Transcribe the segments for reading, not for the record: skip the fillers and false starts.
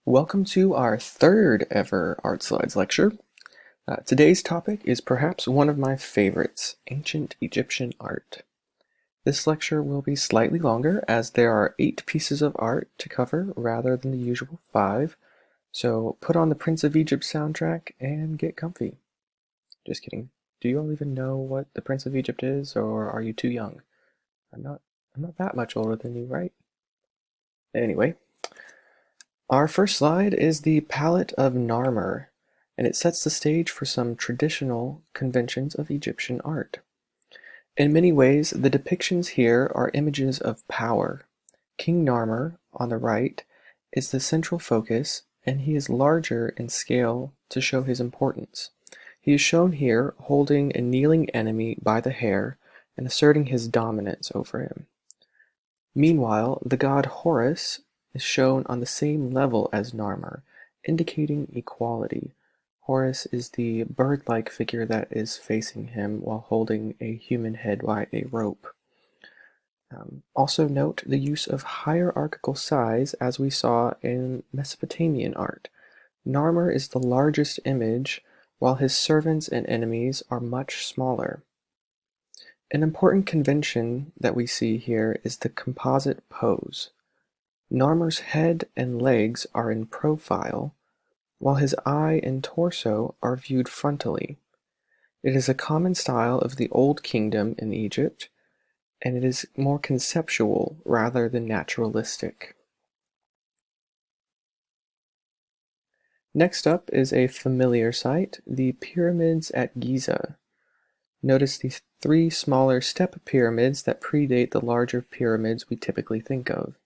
Welcome to our third ever Art Slides lecture. Today's topic is perhaps one of my favorites, ancient Egyptian art. This lecture will be slightly longer as there are 8 pieces of art to cover rather than the usual 5, so put on the Prince of Egypt soundtrack and get comfy. Just kidding. Do you all even know what the Prince of Egypt is, or are you too young? I'm not that much older than you, right? Anyway. Our first slide is the palette of Narmer, and it sets the stage for some traditional conventions of Egyptian art. In many ways, the depictions here are images of power. King Narmer, on the right, is the central focus, and he is larger in scale to show his importance. He is shown here holding a kneeling enemy by the hair and asserting his dominance over him. Meanwhile, the god Horus is shown on the same level as Narmer, indicating equality. Horus is the bird-like figure that is facing him while holding a human head by a rope. Also note the use of hierarchical size as we saw in Mesopotamian art. Narmer is the largest image, while his servants and enemies are much smaller. An important convention that we see here is the composite pose. Narmer's head and legs are in profile, while his eye and torso are viewed frontally. It is a common style of the Old Kingdom in Egypt, and it is more conceptual rather than naturalistic. Next up is a familiar sight, the pyramids at Giza. Notice the 3 smaller step pyramids that predate the larger pyramids we typically think of.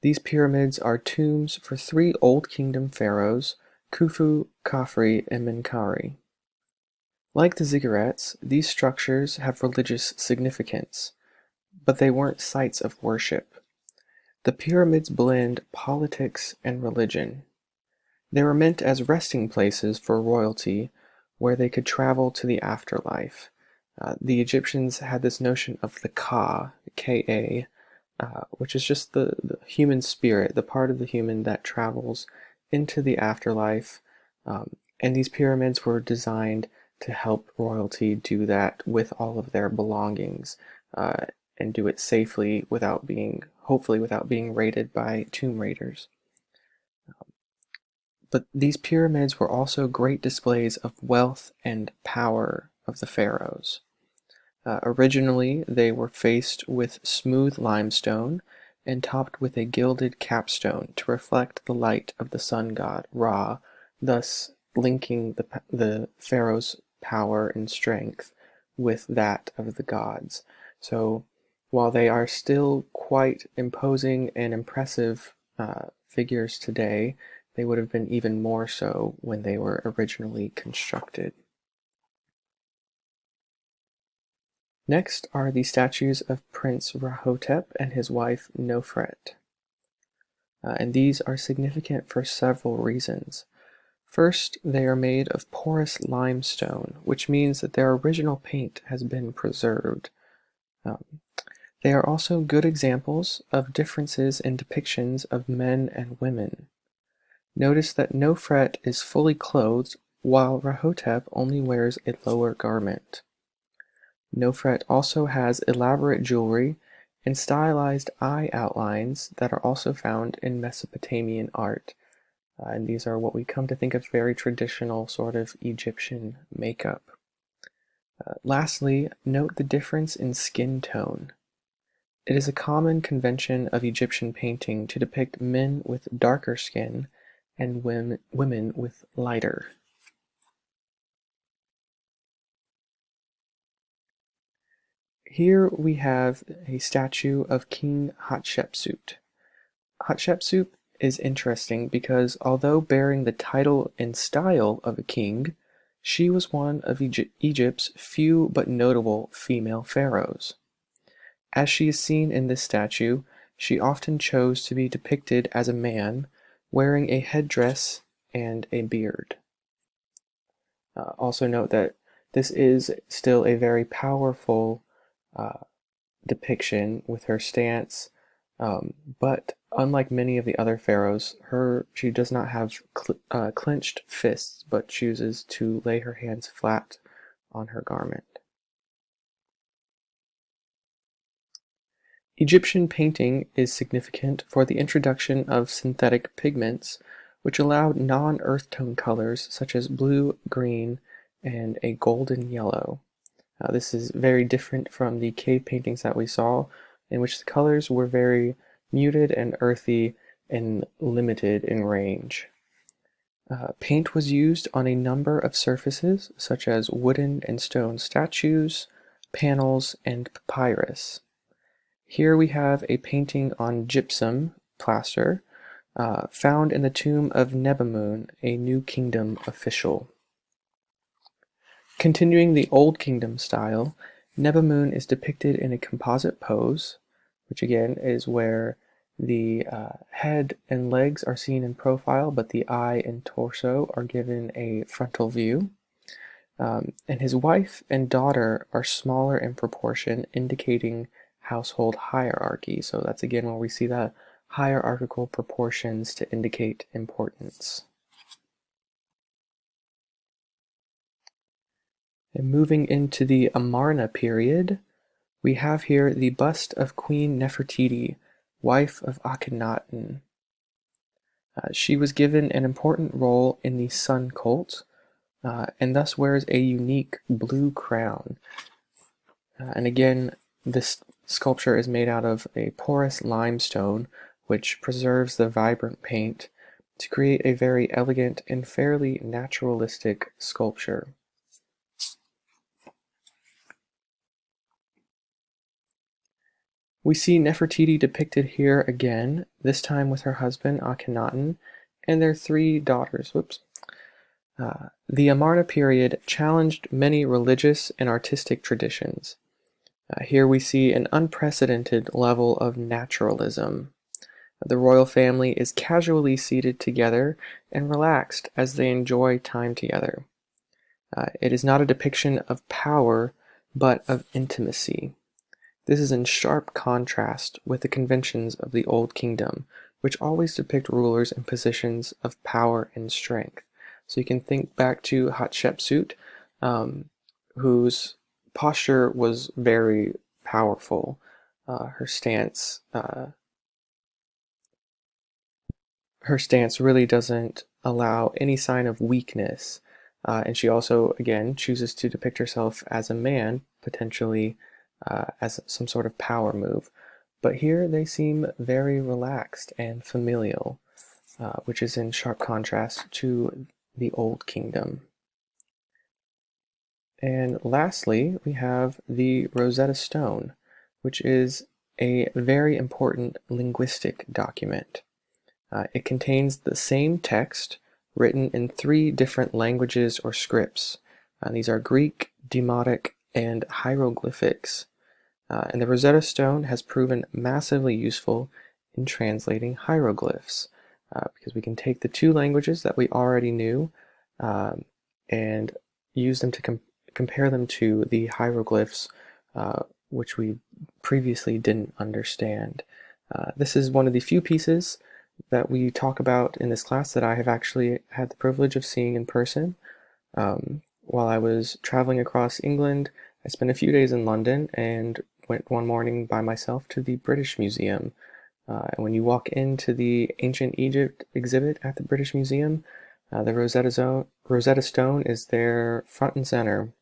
These pyramids are tombs for 3 Old Kingdom pharaohs, Khufu, Khafre, and Menkaure. Like the ziggurats, these structures have religious significance, but they weren't sites of worship. The pyramids blend politics and religion. They were meant as resting places for royalty, where they could travel to the afterlife. The Egyptians had this notion of the Ka, K-A, which is just the human spirit, the part of the human that travels into the afterlife. And these pyramids were designed to help royalty do that with all of their belongings and do it safely hopefully without being raided by tomb raiders. But these pyramids were also great displays of wealth and power of the pharaohs. Originally, they were faced with smooth limestone and topped with a gilded capstone to reflect the light of the sun god Ra, thus linking the pharaoh's power and strength with that of the gods. So while they are still quite imposing and impressive figures today, they would have been even more so when they were originally constructed. Next are the statues of Prince Rahotep and his wife Nofret. And these are significant for several reasons. First, they are made of porous limestone, which means that their original paint has been preserved. They are also good examples of differences in depictions of men and women. Notice that Nofret is fully clothed, while Rahotep only wears a lower garment. Nofret also has elaborate jewelry and stylized eye outlines that are also found in Mesopotamian art. And these are what we come to think of very traditional sort of Egyptian makeup. Lastly, note the difference in skin tone. It is a common convention of Egyptian painting to depict men with darker skin and women with lighter. Here we have a statue of King Hotshepsuit. Hotshepsuit is interesting because although bearing the title and style of a king, she was one of Egypt's few but notable female pharaohs. As she is seen in this statue, she often chose to be depicted as a man wearing a headdress and a beard. Also note that this is still a very powerful depiction with her stance, but Unlike many of the other pharaohs, she does not have clenched fists, but chooses to lay her hands flat on her garment. Egyptian painting is significant for the introduction of synthetic pigments, which allowed non-earth tone colors such as blue, green, and a golden yellow. This is very different from the cave paintings that we saw, in which the colors were very muted and earthy and limited in range. Paint was used on a number of surfaces, such as wooden and stone statues, panels, and papyrus. Here we have a painting on gypsum plaster, found in the tomb of Nebamun, a New Kingdom official. Continuing the Old Kingdom style, Nebamun is depicted in a composite pose, which again is where the head and legs are seen in profile, but the eye and torso are given a frontal view. And his wife and daughter are smaller in proportion, indicating household hierarchy. So that's again where we see the hierarchical proportions to indicate importance. And moving into the Amarna period, we have here the bust of Queen Nefertiti, wife of Akhenaten. She was given an important role in the sun cult, and thus wears a unique blue crown. And again, this sculpture is made out of a porous limestone, which preserves the vibrant paint to create a very elegant and fairly naturalistic sculpture. We see Nefertiti depicted here again, this time with her husband Akhenaten and their 3 daughters. The Amarna period challenged many religious and artistic traditions. Here we see an unprecedented level of naturalism. The royal family is casually seated together and relaxed as they enjoy time together. It is not a depiction of power, but of intimacy. This is in sharp contrast with the conventions of the Old Kingdom, which always depict rulers in positions of power and strength. So you can think back to Hotshepsuit, whose posture was very powerful. Her stance really doesn't allow any sign of weakness. And she also, again, chooses to depict herself as a man, potentially as some sort of power move. But here they seem very relaxed and familial, which is in sharp contrast to the Old Kingdom. And lastly, we have the Rosetta Stone, which is a very important linguistic document. It contains the same text written in 3 different languages or scripts. These are Greek, Demotic, and hieroglyphics. And the Rosetta Stone has proven massively useful in translating hieroglyphs, because we can take the 2 languages that we already knew and use them to compare them to the hieroglyphs which we previously didn't understand. This is one of the few pieces that we talk about in this class that I have actually had the privilege of seeing in person. While I was traveling across England, I spent a few days in London and went one morning by myself to the British Museum. And when you walk into the Ancient Egypt exhibit at the British Museum, the Rosetta Stone is there front and center.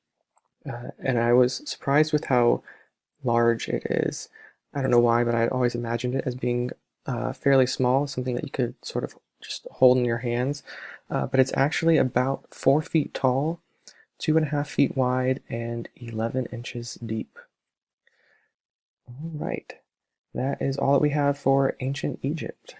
And I was surprised with how large it is. I don't know why, but I'd always imagined it as being fairly small, something that you could sort of just hold in your hands. But it's actually about 4 feet tall, 2.5 feet wide, and 11 inches deep. All right, that is all that we have for ancient Egypt.